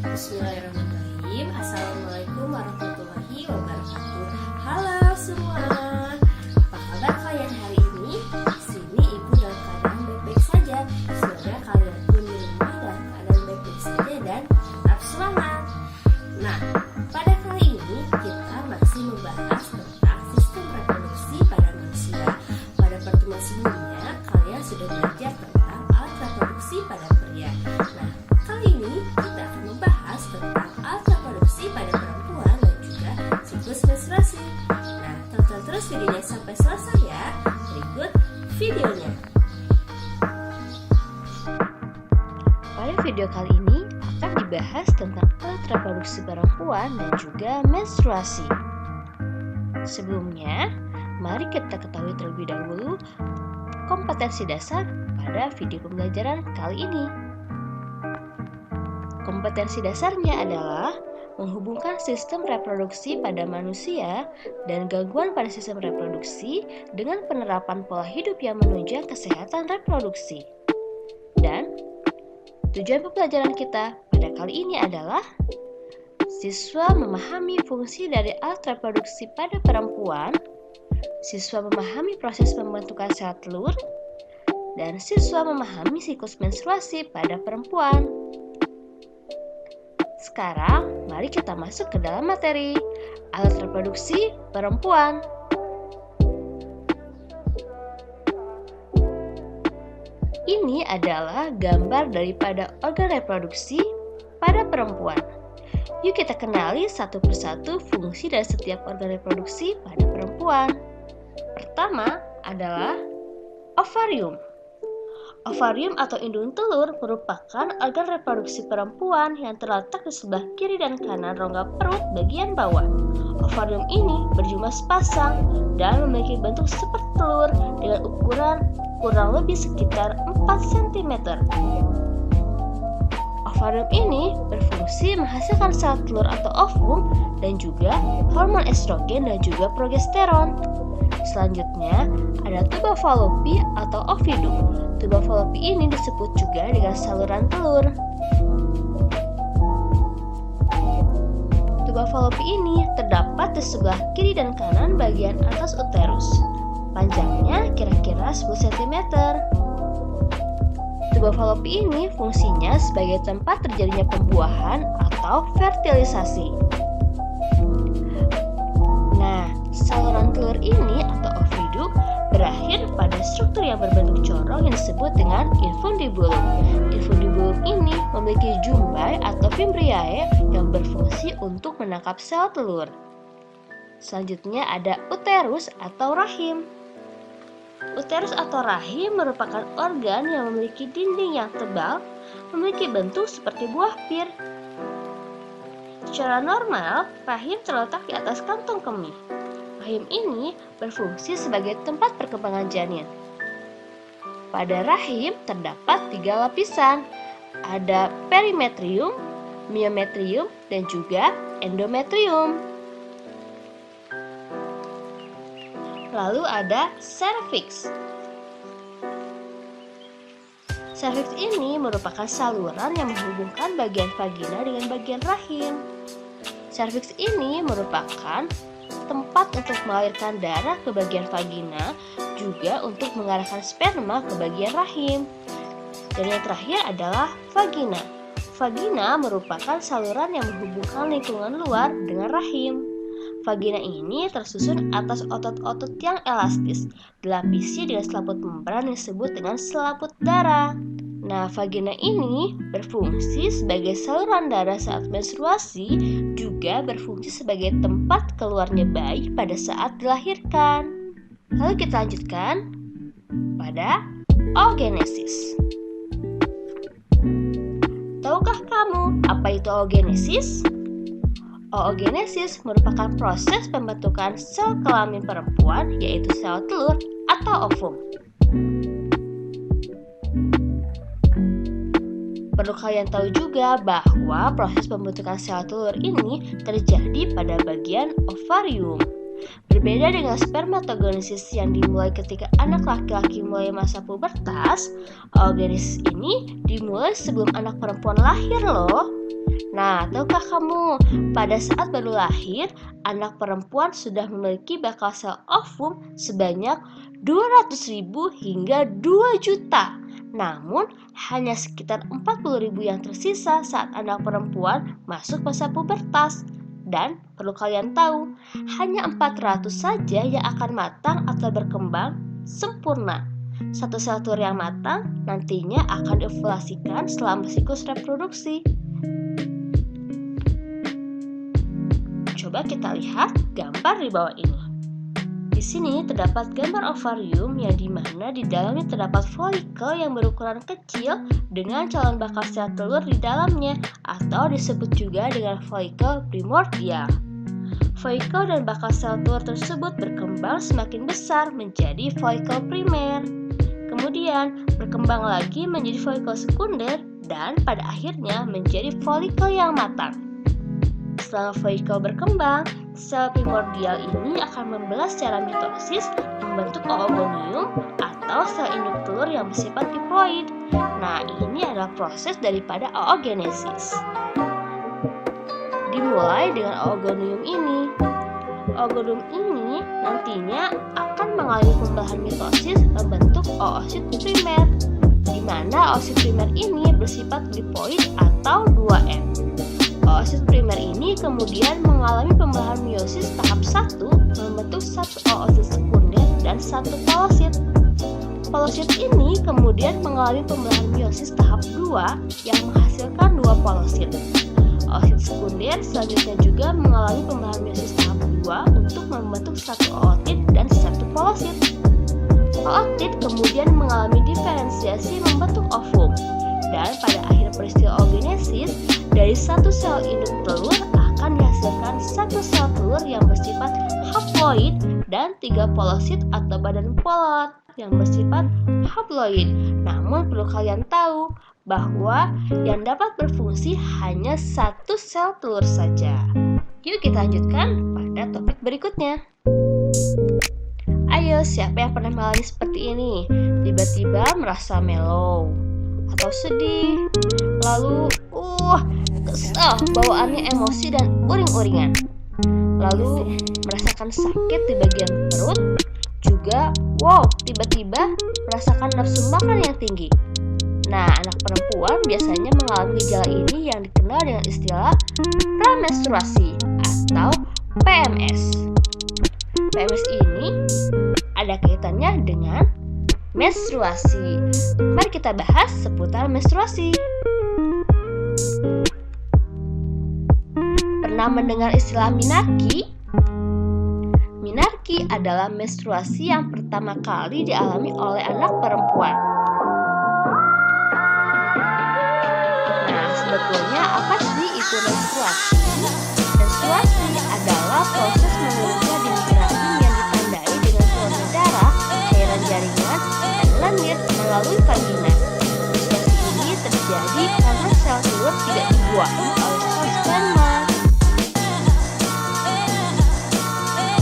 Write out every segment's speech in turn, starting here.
Bismillahirrahmanirrahim. Assalamualaikum warahmatullahi wabarakatuh. Halo semua, apa kabar kalian hari ini? Di sini ibu dalam keadaan baik-baik saja. Semoga kalian pun di rumah dalam keadaan baik-baik saja dan tetap semangat. Nah, pada kali ini kita masih membahas tentang sistem reproduksi pada manusia. Pada pertemuan sebelumnya kalian sudah belajar tentang alat reproduksi pada pria. Nah, kali ini kita akan membahas tentang alat reproduksi pada perempuan dan juga siklus menstruasi. Nah, tonton terus videonya sampai selesai ya. Berikut videonya. Pada video kali ini akan dibahas tentang alat reproduksi perempuan dan juga menstruasi. Sebelumnya, mari kita ketahui terlebih dahulu kompetensi dasar pada video pembelajaran kali ini. Kompetensi dasarnya adalah menghubungkan sistem reproduksi pada manusia dan gangguan pada sistem reproduksi dengan penerapan pola hidup yang menunjang kesehatan reproduksi. Dan tujuan pembelajaran kita pada kali ini adalah siswa memahami fungsi dari alat reproduksi pada perempuan, siswa memahami proses pembentukan sel telur, dan siswa memahami siklus menstruasi pada perempuan. Sekarang, mari kita masuk ke dalam materi alat reproduksi perempuan. Ini adalah gambar daripada organ reproduksi pada perempuan. Yuk kita kenali satu persatu fungsi dari setiap organ reproduksi pada perempuan. Pertama adalah ovarium. Ovarium atau indung telur merupakan organ reproduksi perempuan yang terletak di sebelah kiri dan kanan rongga perut bagian bawah. Ovarium ini berjumlah sepasang dan memiliki bentuk seperti telur dengan ukuran kurang lebih sekitar 4 cm. Ovarium ini berfungsi menghasilkan sel telur atau ovum dan juga hormon estrogen dan juga progesteron. Selanjutnya, ada tuba fallopi atau ovidum. Tuba fallopi ini disebut juga dengan saluran telur. Tuba fallopi ini terdapat di sebelah kiri dan kanan bagian atas uterus. Panjangnya kira-kira 10 cm. Tuba fallopi ini fungsinya sebagai tempat terjadinya pembuahan atau fertilisasi. Nah, saluran telur ini atau ovidum berakhir pada struktur yang berbentuk corong yang disebut dengan infundibulum. Infundibulum ini memiliki jumbai atau fimbriae yang berfungsi untuk menangkap sel telur. Selanjutnya ada uterus atau rahim. Uterus atau rahim merupakan organ yang memiliki dinding yang tebal, memiliki bentuk seperti buah pir. Secara normal, rahim terletak di atas kantong kemih. Rahim ini berfungsi sebagai tempat perkembangan janin. Pada rahim terdapat 3 lapisan. Ada perimetrium, myometrium, dan juga endometrium. Lalu ada cervix. Cervix ini merupakan saluran yang menghubungkan bagian vagina dengan bagian rahim. Cervix ini merupakan tempat untuk mengalirkan darah ke bagian vagina, juga untuk mengarahkan sperma ke bagian rahim. Dan yang terakhir adalah vagina. Vagina merupakan saluran yang menghubungkan lingkungan luar dengan rahim. Vagina ini tersusun atas otot-otot yang elastis, dilapisi dengan selaput membran yang disebut dengan selaput darah. Nah, vagina ini berfungsi sebagai saluran darah saat menstruasi, juga berfungsi sebagai tempat keluarnya bayi pada saat dilahirkan. Lalu kita lanjutkan pada oogenesis. Tahukah kamu apa itu oogenesis? Oogenesis merupakan proses pembentukan sel kelamin perempuan, yaitu sel telur atau ovum. Perlu kalian tahu juga bahwa proses pembentukan sel telur ini terjadi pada bagian ovarium. Berbeda dengan spermatogenesis yang dimulai ketika anak laki-laki mulai masa pubertas, oogenesis ini dimulai sebelum anak perempuan lahir loh. Tahukah kamu, pada saat baru lahir, anak perempuan sudah memiliki bakal sel ovum sebanyak 200.000 hingga 2 juta. Namun, hanya sekitar 40.000 yang tersisa saat anak perempuan masuk masa pubertas. Dan perlu kalian tahu, hanya 400 saja yang akan matang atau berkembang sempurna. Satu sel telur yang matang nantinya akan diovulasikan selama siklus reproduksi. Coba kita lihat gambar di bawah ini. Di sini terdapat gambar ovarium yang dimana di dalamnya terdapat folikel yang berukuran kecil dengan calon bakal sel telur di dalamnya, atau disebut juga dengan folikel primordial. Folikel dan bakal sel telur tersebut berkembang semakin besar menjadi folikel primer. Kemudian berkembang lagi menjadi folikel sekunder dan pada akhirnya menjadi folikel yang matang. Setelah folikel berkembang, sel primordial ini akan membelah secara mitosis membentuk oogonium atau sel induk telur yang bersifat diploid. Nah, ini adalah proses daripada oogenesis. Dimulai dengan oogonium ini. Oogonium ini nantinya akan mengalami pembelahan mitosis membentuk oosit primer, di mana oosit primer ini bersifat diploid atau 2N. Oosit primer ini kemudian mengalami pembelahan meiosis tahap 1 membentuk satu oosit sekunder dan satu polosit. Polosit ini kemudian mengalami pembelahan meiosis tahap 2 yang menghasilkan 2 polosit. Oosit sekunder selanjutnya juga mengalami pembelahan meiosis tahap 2 untuk membentuk satu ootit dan satu polosit. Ootit kemudian mengalami diferensiasi membentuk ovum, dan pada akhir peristiwa oogenesis, dari satu sel induk telur akan dihasilkan satu sel telur yang bersifat haploid dan 3 polosit atau badan polot yang bersifat haploid. Namun perlu kalian tahu bahwa yang dapat berfungsi hanya satu sel telur saja. Yuk kita lanjutkan pada topik berikutnya. Ayo, siapa yang pernah mengalami seperti ini? Tiba-tiba merasa mellow atau sedih, lalu kesal, bawaannya emosi dan uring-uringan, lalu merasakan sakit di bagian perut, juga tiba-tiba merasakan nafsu makan yang tinggi. Nah, anak perempuan biasanya mengalami gejala ini yang dikenal dengan istilah pramenstruasi atau PMS. PMS ini ada kaitannya dengan menstruasi. Mari kita bahas seputar menstruasi. Pernah mendengar istilah menarki? Menarki adalah menstruasi yang pertama kali dialami oleh anak perempuan. Nah, sebetulnya apa sih itu menstruasi? Menstruasi adalah proses menurunnya dinding rahim yang ditandai dengan keluarnya darah, cairan jaringan, dan lendir melalui vagina. Menstruasi ini terjadi karena sel telur tidak dibuahi oleh sel sperma.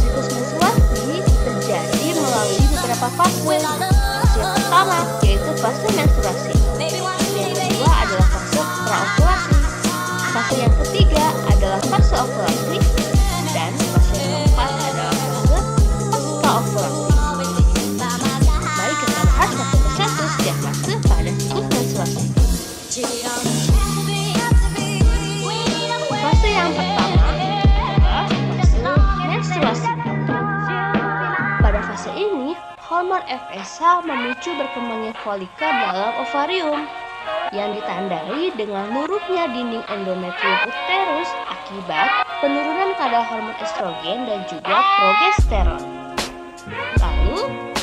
Siklus menstruasi terjadi melalui beberapa fase. Fase yang pertama yaitu fase menstruasi. Yang kedua adalah fase praovulasi. Fase yang ketiga adalah fase ovulasi, dan fase yang keempat adalah fase pasca ovulasi. Mari kita bahas satu persatu setiap fase pada siklus menstruasi. Fase yang pertama adalah fase menstruasi. Pada fase ini, hormon FSH memicu berkembangnya folikel dalam ovarium, yang ditandai dengan luruhnya dinding endometrium uterus akibat penurunan kadar hormon estrogen dan juga progesteron. Lalu,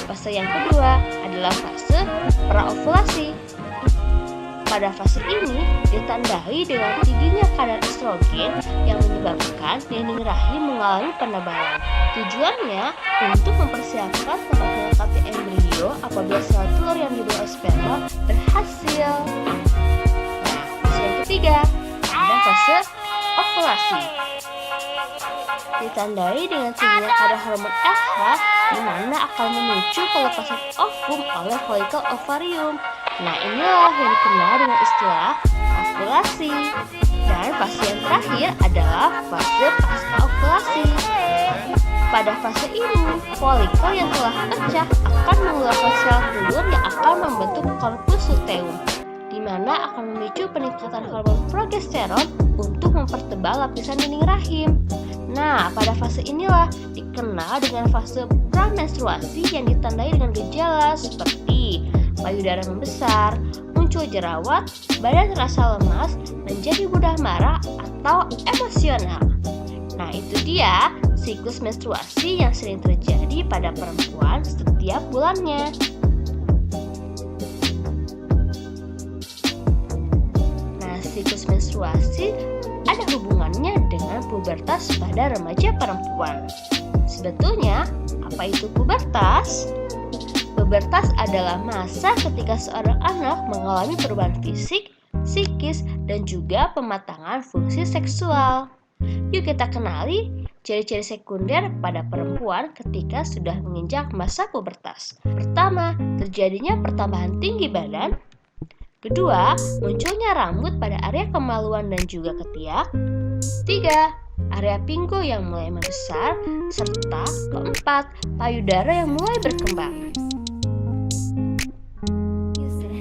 fase yang kedua adalah fase praovulasi. Pada fase ini ditandai dengan tingginya kadar estrogen yang menyebabkan dinding rahim mengalami penebalan. Tujuannya untuk mempersiapkan tempat menetapnya embrio apabila sel telur yang dibuat sperma berhasil. Nah, fase yang ketiga ada fase ovulasi. Ditandai dengan tingginya kadar hormon FH, di mana akan memicu pelepasan ovum oleh folikel ovarium. Nah, inilah yang dikenal dengan istilah ovulasi. Dan fase yang terakhir terakhir adalah fase pasca ovulasi. Pada fase ini, folikel yang telah pecah akan mengeluarkan sel telur yang akan membentuk korpus luteum, di mana akan memicu peningkatan hormon progesteron untuk mempertebal lapisan dinding rahim. Nah, pada fase inilah dikenal dengan fase pramenstruasi yang ditandai dengan gejala seperti payudara membesar, muncul jerawat, badan terasa lemas, menjadi mudah marah atau emosional. Nah, itu dia siklus menstruasi yang sering terjadi pada perempuan setiap bulannya. Nah, siklus menstruasi ada hubungannya dengan pubertas pada remaja perempuan. Sebetulnya, apa itu pubertas? Pubertas adalah masa ketika seorang anak mengalami perubahan fisik, psikis, dan juga pematangan fungsi seksual. Yuk kita kenali ciri-ciri sekunder pada perempuan ketika sudah menginjak masa pubertas. Pertama, terjadinya pertambahan tinggi badan. Kedua, munculnya rambut pada area kemaluan dan juga ketiak. Tiga, area pinggul yang mulai membesar. Serta keempat, payudara yang mulai berkembang.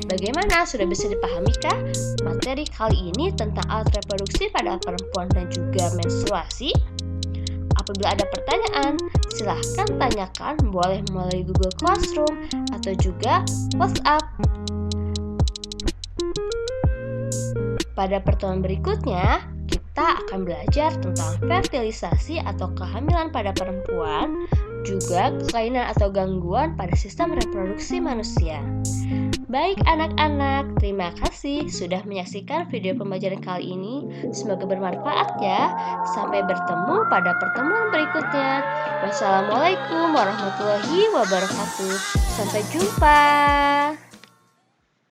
Bagaimana? Sudah bisa dipahami kah materi kali ini tentang alat reproduksi pada perempuan dan juga menstruasi? Apabila ada pertanyaan, silahkan tanyakan boleh melalui Google Classroom atau juga WhatsApp. Pada pertemuan berikutnya, kita akan belajar tentang fertilisasi atau kehamilan pada perempuan, juga kelainan atau gangguan pada sistem reproduksi manusia. Baik anak-anak, terima kasih sudah menyaksikan video pembelajaran kali ini. Semoga bermanfaat ya. Sampai bertemu pada pertemuan berikutnya. Wassalamualaikum warahmatullahi wabarakatuh. Sampai jumpa.